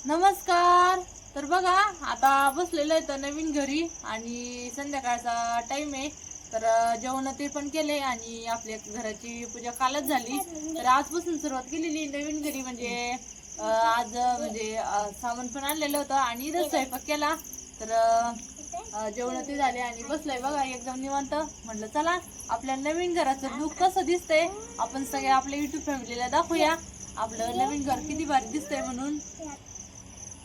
नमस्कार. तर बघा, आता बसलेलं आहे तर नवीन घरी आणि संध्याकाळचा टाइम आहे. तर जेवण ते पण केले आणि आपल्या घराची पूजा कालच झाली. तर आजपासून सुरुवात केलेली नवीन घरी म्हणजे आज म्हणजे सामान पण आणलेलं होतं आणि इथं स्वयंपाक केला. तर जेवण ते झाले आणि बसलोय बघा एकदम निवांत. म्हटलं चला आपल्या नवीन घराचं लुक कसं दिसतंय आपण सगळे आपल्या युट्यूब फॅमिलीला दाखवूया आपलं नवीन घर किती भारी दिसतंय म्हणून.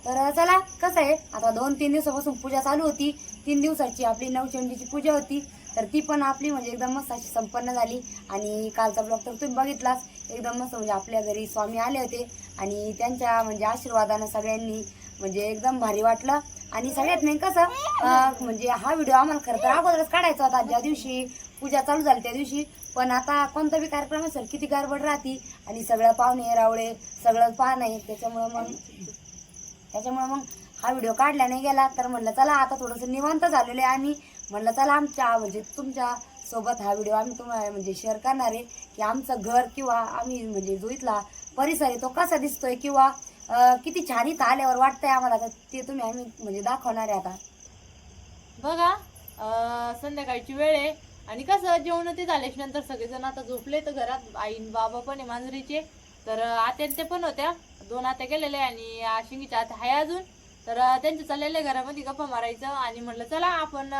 तर चला कसं आहे, आता 2-3 दिवसापासून पूजा चालू होती. 3 दिवसाची आपली नवचंडीची पूजा होती. तर ती पण आपली म्हणजे एकदम मस्त अशी संपन्न झाली. आणि कालचा ब्लॉग तर तुम्ही बघितलाच. एकदम मस्त म्हणजे आपल्या घरी स्वामी आले होते आणि त्यांच्या म्हणजे आशीर्वादानं सगळ्यांनी म्हणजे एकदम भारी वाटलं. आणि सगळ्यात नाही कसं म्हणजे हा व्हिडिओ आम्हाला खरं तर अगोदरच काढायचा होता, ज्या दिवशी पूजा चालू झाली त्या दिवशी. पण आता कोणता बी कार्यक्रम असेल किती गडबड राहती आणि सगळं पाहुणे रावळे सगळं पाहणं आहे, त्याच्यामुळे मग हा व्हिडिओ काढला नाही गेला. तर म्हणलं चला आता थोडंसं निवांत झालेलं आहे आम्ही. म्हणलं चला आमच्या म्हणजे तुमच्या सोबत हा व्हिडिओ आम्ही तुम्हाला म्हणजे शेअर करणार आहे की आमचं घर किंवा आम्ही म्हणजे जो इथला परिसर आहे तो कसा दिसतोय किंवा किती छान इथं आल्यावर वाटतंय आम्हाला. तर ते तुम्ही आम्ही म्हणजे दाखवणार आहे आता. बघा, संध्याकाळची वेळ आहे आणि कसं जेवण ते झाल्याच्या नंतर सगळेजण आता झोपले. तर घरात आईन बाबा पण आहे मांजरीचे. तर आत्या ते पण होत्या, 2 आत्या गेलेल्या आणि शिंगीच्या आत्या आहे अजून. तर त्यांचं चाललेलं घरामध्ये गप्पा मारायचं आणि म्हटलं चला आपण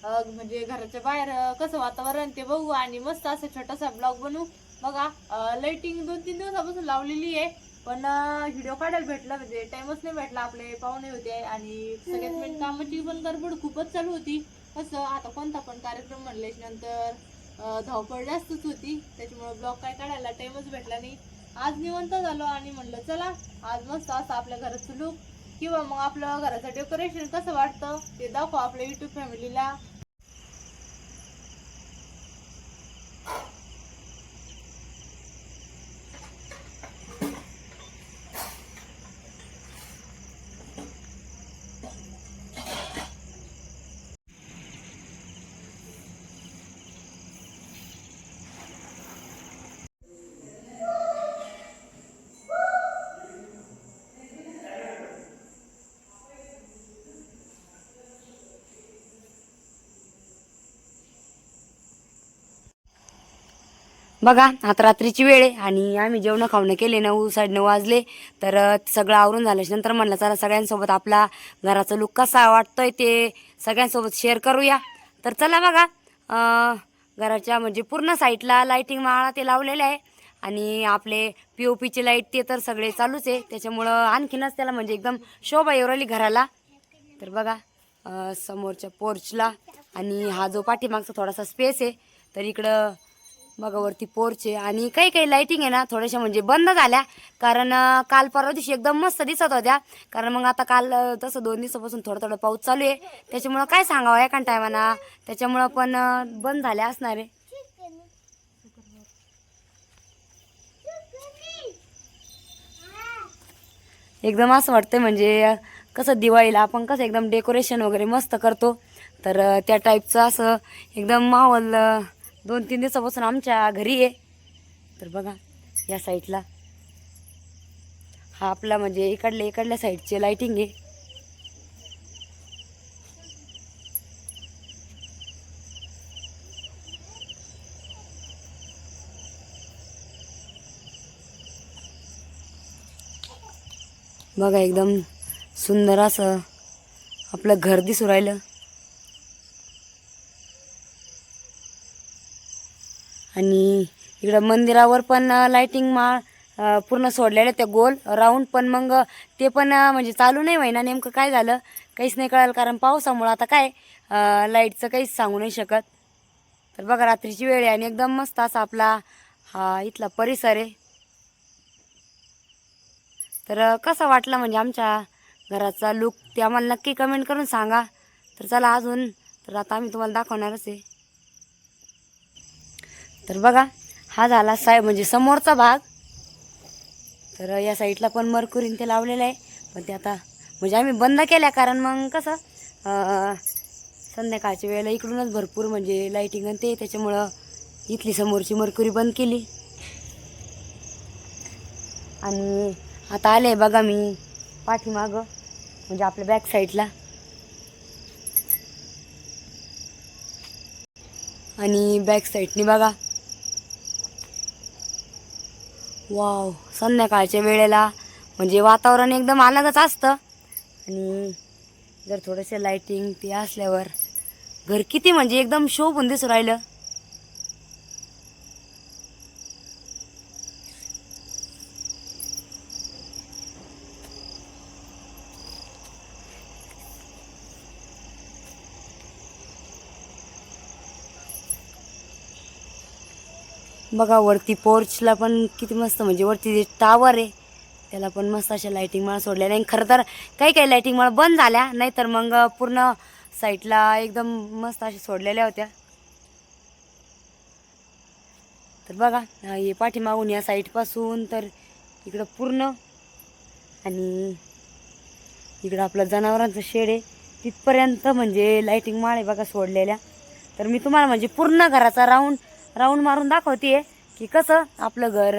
म्हणजे घराच्या बाहेर कसं वातावरण ते बघू आणि मस्त असं छोटासा ब्लॉग बनवू. बघा, लाइटिंग 2-3 दिवसापासून लावलेली आहे पण व्हिडिओ काढायला भेटला म्हणजे टाइमच नाही भेटला. आपले पाहुणे होते आणि सगळ्यात मेन कामाची पण गडबड खूपच चालू होती. कसं आता कोणता पण कार्यक्रम म्हणल्याच्या नंतर धावपळ जास्तच होती, त्याच्यामुळे ब्लॉग काय काढायला टाइमच भेटला नाही. आज निवंत झालो आणि म्हणलं चला आज मस्त असं आपल्या घराचं लुक किंवा मग आपलं घराचं डेकोरेशन कसं वाटतं ते दाखव आपल्या युट्यूब फॅमिलीला. बघा आता रात्रीची वेळ आहे आणि आम्ही जेवण खावणं केले 9-9:30 वाजले. तर सगळं आवरून झाल्याच्या नंतर म्हणलं चला सगळ्यांसोबत आपला घराचा लुक कसा वाटतोय ते सगळ्यांसोबत शेअर करूया. तर चला बघा, घराच्या म्हणजे पूर्ण साईडला लाईटिंग माळा ते लावलेले आहे आणि आपले POPचे लाईट ते तर सगळे चालूच आहे. त्याच्यामुळं आणखीनच त्याला म्हणजे एकदम शोभा येऊ राहिली घराला. तर बघा, समोरच्या पोर्चला आणि हा जो पाठीमागचा थोडासा स्पेस आहे तर इकडं बघा वरती पोर्च आहे. आणि काही काही लाईटिंग आहे ना थोड्याशा म्हणजे बंद झाल्या, कारण काल परवा दिवशी एकदम मस्त दिसत होत्या. कारण मग आता काल तसं 2 दिवसापासून थोडं थोडं पाऊस चालू आहे, त्याच्यामुळं काय सांगावं एका टायमाना, त्याच्यामुळं पण बंद झाल्या असणार आहे. एकदम असं वाटतंय म्हणजे कसं दिवाळीला आपण कसं एकदम डेकोरेशन वगैरे मस्त करतो, तर त्या टाईपचं असं एकदम माहोल 2-3 दिवसापासून आमच्या घरी आहे. तर बघा या साईडला हा आपला म्हणजे इकडल्या साईडची लाईटिंग आहे. बघा एकदम सुंदर असं आपलं घर दिसू राहिलं. आणि इकडं मंदिरावर पण लाईटिंग पूर्ण सोडलेल्या त्या गोल राऊंड, पण मग ते पण म्हणजे चालू नाही व्हायना. नेमकं काय झालं काहीच नाही कळालं, कारण पावसामुळं आता काय लाईटचं काहीच सांगू नाही शकत. तर बघा रात्रीची वेळ आहे आणि एकदम मस्त असा आपला हा इथला परिसर आहे. तर कसा वाटला म्हणजे आमच्या घराचा लुक ते आम्हाला नक्की कमेंट करून सांगा. तर चला अजून तर आता आम्ही तुम्हाला दाखवणारच आहे. तर बघा हा झाला म्हणजे समोरचा भाग. तर या साईडला पण मरकुरीन ते लावलेलं आहे, पण ते आता म्हणजे आम्ही बंद केल्या, कारण मग कसं संध्याकाळच्या वेळेला इकडूनच भरपूर म्हणजे लाईटिंग आणि ते, त्याच्यामुळं इथली समोरची मरकुरी बंद केली. आणि आता आले बघा मी पाठीमागं म्हणजे आपल्या बॅक साईडला. आणि बॅक साईडनी बघा, वाव, संध्याकाळच्या वेळेला म्हणजे वातावरण एकदम अलगच असतं. आणि जर थोडंसं लाईटिंग ते असल्यावर घर किती म्हणजे एकदम शोभून दिसून राहिलं. बघा वरती पोर्चला पण किती मस्त, म्हणजे वरती जे टावर आहे त्याला पण मस्त अशा लाईटिंग माळा सोडल्या नाही. खरं तर काही काही लाईटिंग माळा बंद झाल्या, नाहीतर मग पूर्ण साईडला एकदम मस्त अशा सोडलेल्या होत्या. तर बघा हे पाठीमागून या साईडपासून तर इकडं पूर्ण, आणि इकडं आपलं जनावरांचं शेड आहे तिथपर्यंत म्हणजे लाईटिंग माळे बघा सोडलेल्या. तर मी तुम्हाला म्हणजे पूर्ण घराचा राऊंड मारून दाखवते की कसं आपलं घर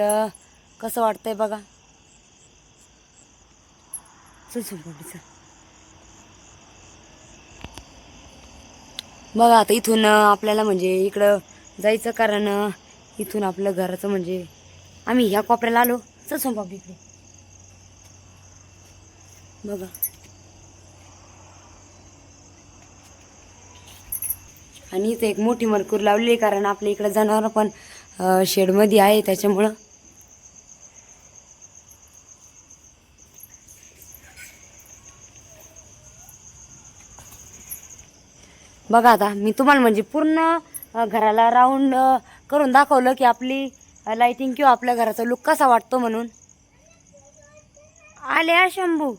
कसं वाटतंय बघा. बघा आता इथून आपल्याला म्हणजे इकडं जायचं, कारण इथून आपलं घराचं म्हणजे आम्ही ह्या कोपऱ्याला आलो. चल सोनपापडी इकडे बघा. आणि इथे एक मोठी मरकूर लावली, कारण आपल्या इकडे जनावर पण शेडमध्ये आहे त्याच्यामुळं. बघा आता मी तुम्हाला म्हणजे पूर्ण घराला राऊंड करून दाखवलं की आपली लाईटिंग किंवा आपल्या घराचा लुक कसा वाटतो म्हणून. आले शंभू.